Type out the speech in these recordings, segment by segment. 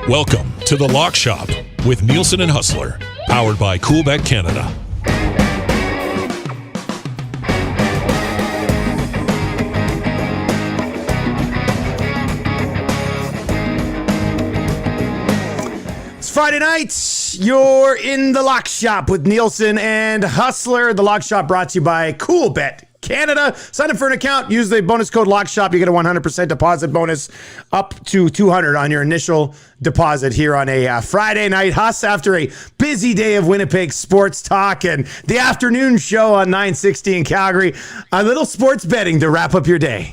Welcome to The Lock Shop with Nielsen and Hustler, powered by Coolbet Canada. It's Friday night. You're in The Lock Shop with Nielsen and Hustler. The Lock Shop brought to you by Coolbet Canada. Sign up for an account. Use the bonus code LOCKSHOP. You get a 100% deposit bonus up to $200 on your initial deposit here on a Friday night. Huss, after a busy day of Winnipeg sports talk and the afternoon show on 960 in Calgary, a little sports betting to wrap up your day.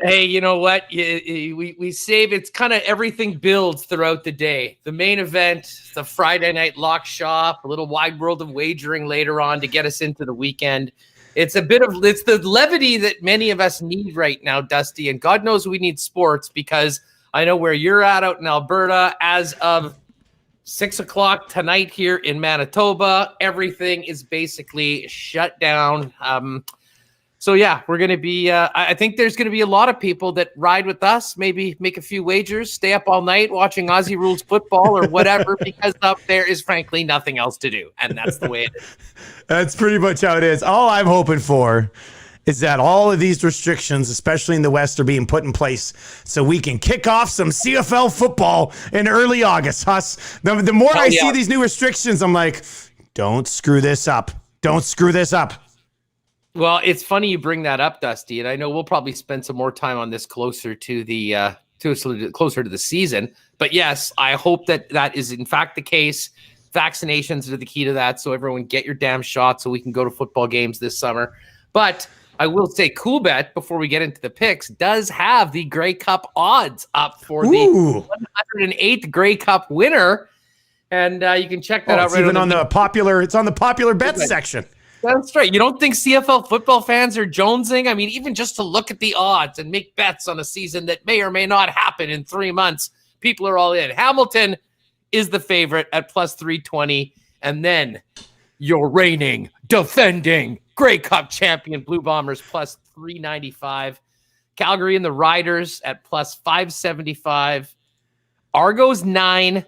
Hey, you know what? We save, it's kind of everything builds throughout the day. The main event, the Friday night lock shop, a little Wide World of Wagering later on to get us into the weekend. It's the levity that many of us need right now, Dusty, and God knows we need sports because I know where you're at out in Alberta as of 6 o'clock tonight here in Manitoba. Everything is basically shut down. So yeah, we're going to be, I think there's going to be a lot of people that ride with us, maybe make a few wagers, stay up all night watching Aussie rules football or whatever, because up there is frankly nothing else to do. And that's the way it is. That's pretty much how it is. All I'm hoping for is that all of these restrictions, especially in the West, are being put in place so we can kick off some CFL football in early August. Huss, the more I see these new restrictions, I'm like, don't screw this up. Don't screw this up. Well, it's funny you bring that up, Dusty, and I know we'll probably spend some more time on this closer to the closer to the season. But yes, I hope that is in fact the case. Vaccinations are the key to that, so everyone get your damn shot so we can go to football games this summer. But I will say Coolbet, before we get into the picks, does have the Grey Cup odds up for the 108th Grey Cup winner, and you can check that out. It's even on the popular. It's on the popular bets section. That's right. You don't think CFL football fans are jonesing? I mean, even just to look at the odds and make bets on a season that may or may not happen in 3 months, people are all in. Hamilton is the favorite at plus 320. And then your reigning, defending Grey Cup champion Blue Bombers plus 395. Calgary and the Riders at plus 575. Argos 9.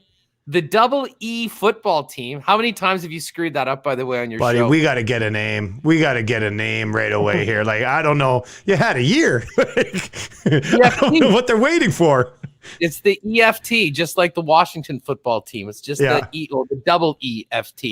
The Double E football team. How many times have you screwed that up, by the way, on your show? Buddy, we got to get a name. We got to get a name right away here. Like, I don't know. You had a year. I don't know what they're waiting for. It's the EFT, just like the Washington football team. It's just the Double EFT.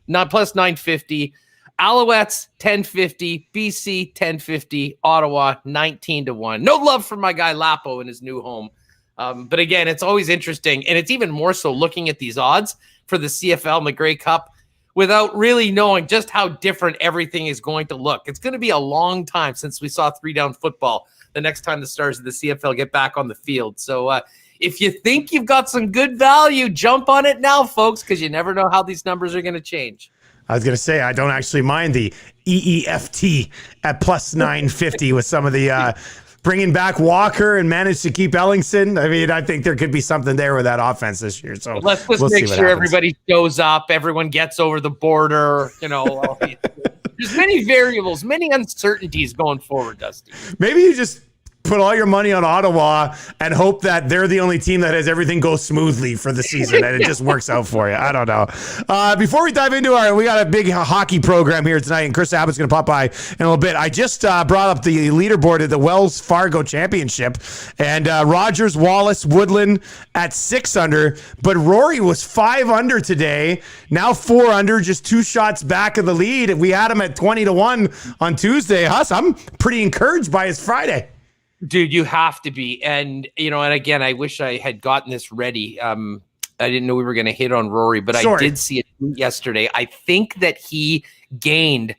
Not plus 950. Alouettes 1050. BC 1050. Ottawa 19-1. No love for my guy Lapo in his new home. But again, it's always interesting, and it's even more so looking at these odds for the CFL and the Grey Cup without really knowing just how different everything is going to look. It's going to be a long time since we saw 3-down football the next time the stars of the CFL get back on the field. So if you think you've got some good value, jump on it now, folks, because you never know how these numbers are going to change. I was going to say, I don't actually mind the EEFT at plus 950 with some of the bringing back Walker and managed to keep Ellingson. I mean, I think there could be something there with that offense this year. So let's make sure everybody shows up. Everyone gets over the border. You know, there's many variables, many uncertainties going forward, Dusty. Maybe you just put all your money on Ottawa and hope that they're the only team that has everything go smoothly for the season and it just works out for you. I don't know. Before we dive into we got a big hockey program here tonight, and Chris Abbott's going to pop by in a little bit. I just brought up the leaderboard at the Wells Fargo Championship, and Rogers, Wallace, Woodland at 6 under, but Rory was 5 under today. Now 4 under, just 2 shots back of the lead. We had him at 20-1 on Tuesday. Huss, I'm pretty encouraged by his Friday. Dude, you have to be. And, you know, and again, I wish I had gotten this ready. I didn't know we were going to hit on Rory, but I did see it yesterday. I think that he gained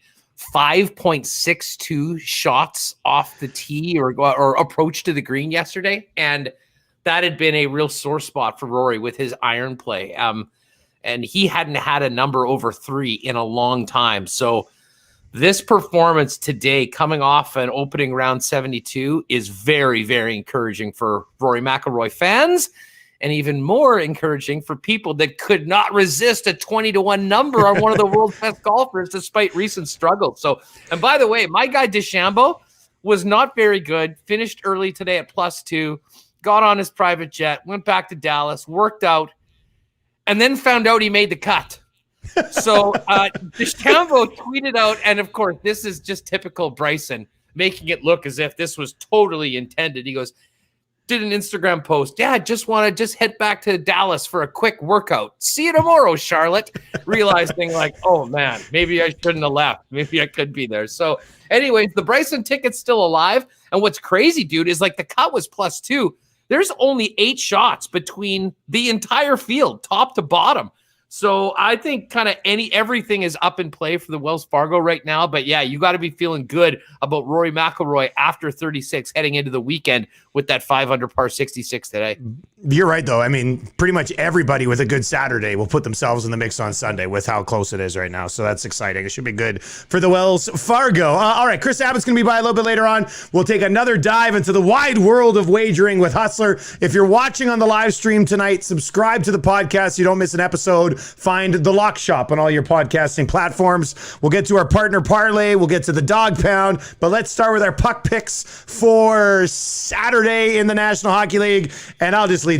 5.62 shots off the tee or approach to the green yesterday. And that had been a real sore spot for Rory with his iron play. And he hadn't had a number over 3 in a long time. So this performance today, coming off an opening round 72, is very, very encouraging for Rory McIlroy fans, and even more encouraging for people that could not resist a 20-1 number on one of the world's best golfers despite recent struggles. So, and by the way, my guy DeChambeau was not very good, finished early today at +2, got on his private jet, went back to Dallas, worked out, and then found out he made the cut. So DeChambeau tweeted out, and of course, this is just typical Bryson, making it look as if this was totally intended. He goes, did an Instagram post. Yeah, just want to head back to Dallas for a quick workout. See you tomorrow, Charlotte. Realizing like, oh man, maybe I shouldn't have left. Maybe I could be there. So anyways, the Bryson ticket's still alive. And what's crazy, dude, is like the cut was +2. There's only 8 shots between the entire field, top to bottom. So I think kind of everything is up in play for the Wells Fargo right now. But yeah, you got to be feeling good about Rory McIlroy after 36 heading into the weekend with that 5 under par 66 today. You're right, though. I mean, pretty much everybody with a good Saturday will put themselves in the mix on Sunday with how close it is right now. So that's exciting. It should be good for the Wells Fargo. All right, Chris Abbott's going to be by a little bit later on. We'll take another dive into the wide world of wagering with Hustler. If you're watching on the live stream tonight, subscribe to the podcast so you don't miss an episode. Find The Lock Shop on all your podcasting platforms. We'll get to our Partner Parlay. We'll get to the Dog Pound. But let's start with our puck picks for Saturday in the National Hockey League. And I'll just lead the